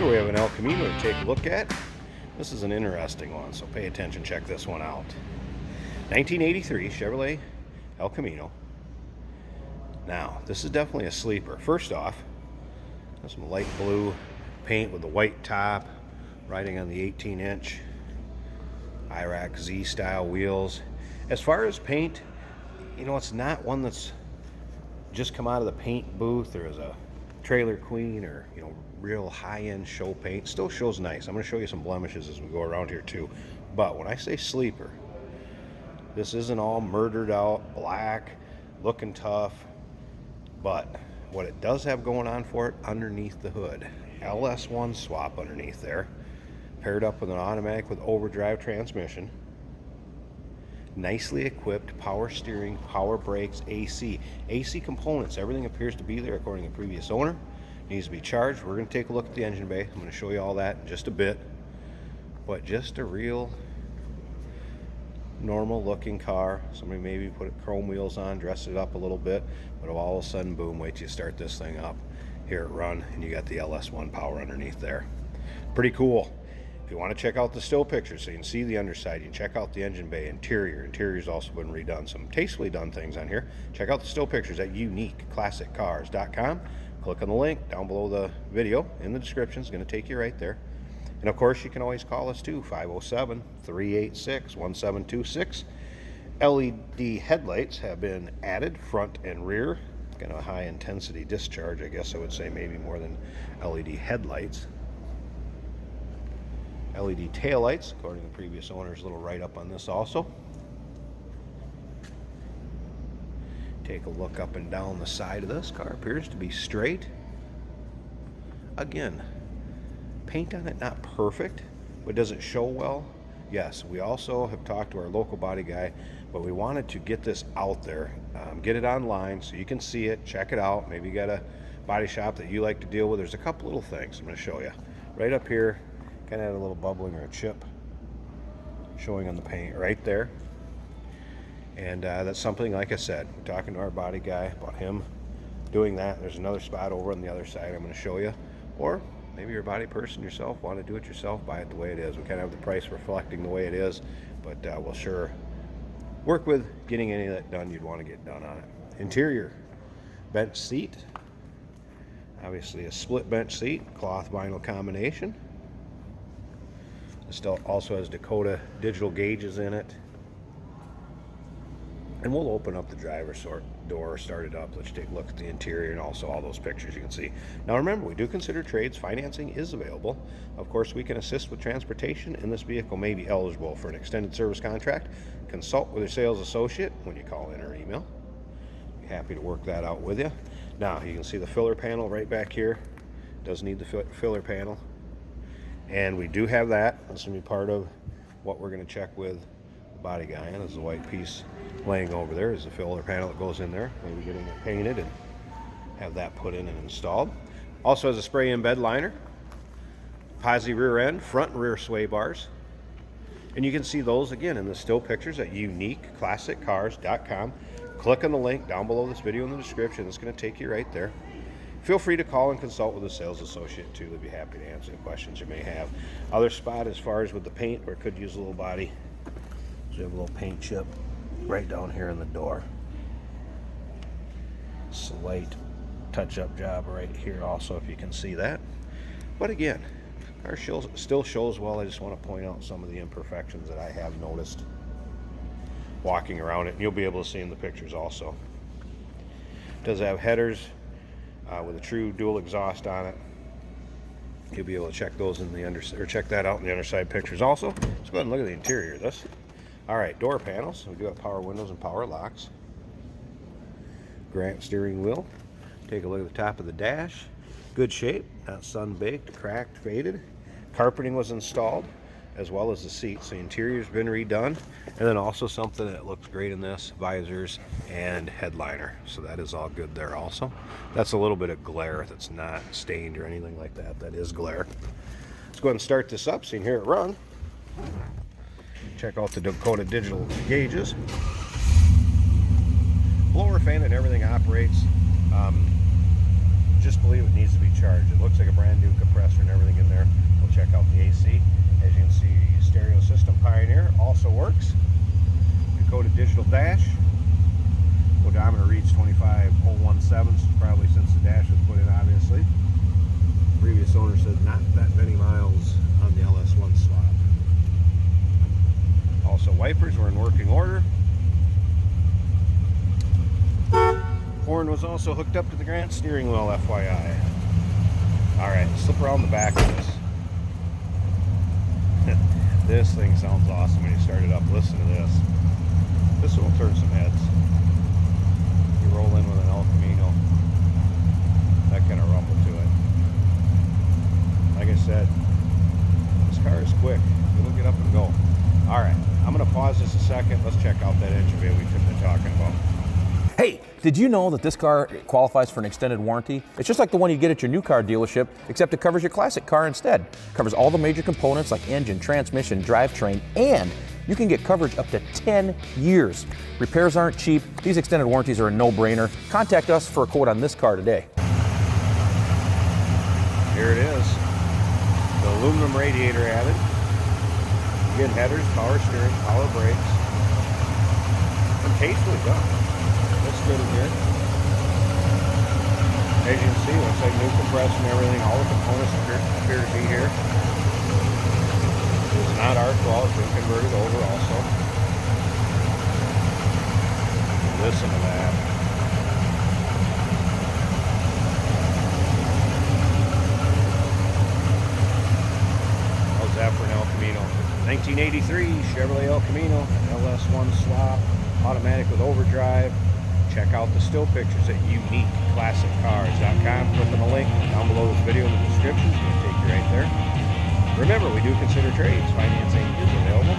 we have an El Camino to take a look at. This is an interesting one, so pay attention, check this one out. 1983 Chevrolet El Camino. Now, this is definitely a sleeper. First off, there's some light blue paint with the white top, riding on the 18-inch Iraq Z style wheels. As far as paint, you know, it's not one that's just come out of the paint booth or as a trailer queen or, you know, real high-end show paint. Still shows nice. I'm going to show you some blemishes as we go around here too. But when I say sleeper, this isn't all murdered out black, looking tough. But what it does have going on for it underneath the hood, LS1 swap underneath there, paired up with an automatic with overdrive transmission, nicely equipped power steering, power brakes, AC components. Everything appears to be there according to the previous owner. Needs to be charged. We're going to take a look at the engine bay. I'm going to show you all that in just a bit. But just a real normal looking car. Somebody maybe put chrome wheels on, dressed it up a little bit, but all of a sudden, boom, wait till you start this thing up, hear it run, and you got the LS1-Powered underneath there. Pretty cool. If you want to check out the still pictures so you can see the underside, you can check out the engine bay, interior's also been redone. Some tastefully done things on here. Check out the still pictures at uniqueclassiccars.com. Click on the link down below the video in the description. It's going to take you right there. And of course, you can always call us too, 507-386-1726. LED headlights have been added, front and rear. Kind of a high intensity discharge, I guess I would say, maybe more than LED headlights. LED taillights, according to the previous owner's little write-up on this also. Take a look up and down the side of this. Car appears to be straight. Again, paint on it not perfect, but does it show well? Yes. We also have talked to our local body guy, but we wanted to get this out there, get it online so you can see it, check it out. Maybe you got a body shop that you like to deal with. There's a couple little things I'm going to show you. Right up here, kind of had a little bubbling or a chip showing on the paint right there. And that's something, like I said, we're talking to our body guy about him doing that. There's another spot over on the other side I'm going to show you. Or maybe you're a body person yourself, want to do it yourself, buy it the way it is. We kind of have the price reflecting the way it is, but we'll sure work with getting any of that done you'd want to get done on it. Interior, bench seat. Obviously a split bench seat, cloth vinyl combination. It still also has Dakota digital gauges in it. And we'll open up the driver's door, start it up. Let's take a look at the interior and also all those pictures you can see. Now remember, we do consider trades. Financing is available. Of course, we can assist with transportation, and this vehicle may be eligible for an extended service contract. Consult with your sales associate when you call in or email. Be happy to work that out with you. Now, you can see the filler panel right back here. Does need the filler panel. And we do have that. That's going to be part of what we're going to check with the body guy. And there's a white piece laying over there. Is the filler panel that goes in there. Maybe getting it painted and have that put in and installed. Also has a spray-in bed liner. Posi rear end, front and rear sway bars. And you can see those again in the still pictures at uniqueclassiccars.com. Click on the link down below this video in the description. It's going to take you right there. Feel free to call and consult with a sales associate too. They'll be happy to answer any questions you may have. Other spot as far as with the paint where it could use a little body. So you have a little paint chip right down here in the door. Slight touch-up job right here also, if you can see that. But again, car still shows well. I just want to point out some of the imperfections that I have noticed walking around it, and you'll be able to see in the pictures also. It does have headers with a true dual exhaust on it. You'll be able to check those in the check that out in the underside pictures also. Let's go ahead and look at the interior of this. All right, door panels. We do have power windows and power locks. Grant steering wheel. Take a look at the top of the dash. Good shape, not sun-baked, cracked, faded. Carpeting was installed, as well as the seats. The interior's been redone. And then also something that looks great in this, visors and headliner. So that is all good there also. That's a little bit of glare that's not stained or anything like that. That is glare. Let's go ahead and start this up so you can hear it run. Check out the Dakota digital gauges. Blower fan and everything operates just believe it needs to be charged. It looks like a brand new compressor and everything in there. We'll check out the AC. As you can see, stereo system Pioneer also works. Encoded digital dash. Odometer reads 25,017, probably since the dash was put in, obviously. Previous owner said not that many miles on the LS1 swap. Also, wipers were in working order. Horn was also hooked up to the Grant steering wheel, FYI. Alright, slip around the back of this. This thing sounds awesome when you start it up. Listen to this. This one will turn some heads. You roll in with an El Camino. That kind of rumble to it. Like I said, this car is quick. It'll get up and go. Alright, I'm going to pause this a second. Let's check out that engine bay we've been talking about. Hey, did you know that this car qualifies for an extended warranty? It's just like the one you get at your new car dealership, except it covers your classic car instead. It covers all the major components like engine, transmission, drivetrain, and you can get coverage up to 10 years. Repairs aren't cheap. These extended warranties are a no-brainer. Contact us for a quote on this car today. Here it is. The aluminum radiator added. Again, headers, power steering, power brakes. And tastefully done. Looks good in here. As you can see, looks like new compressor and everything. All the components appear to be here. It's not our fault. It's been converted over also. Listen to that. How's that for an El Camino? 1983 Chevrolet El Camino, LS1 swap, automatic with overdrive. Check out the still pictures at uniqueclassiccars.com. Click on the link down below this video in the description. It's going to take you right there. Remember, we do consider trades. Financing is available.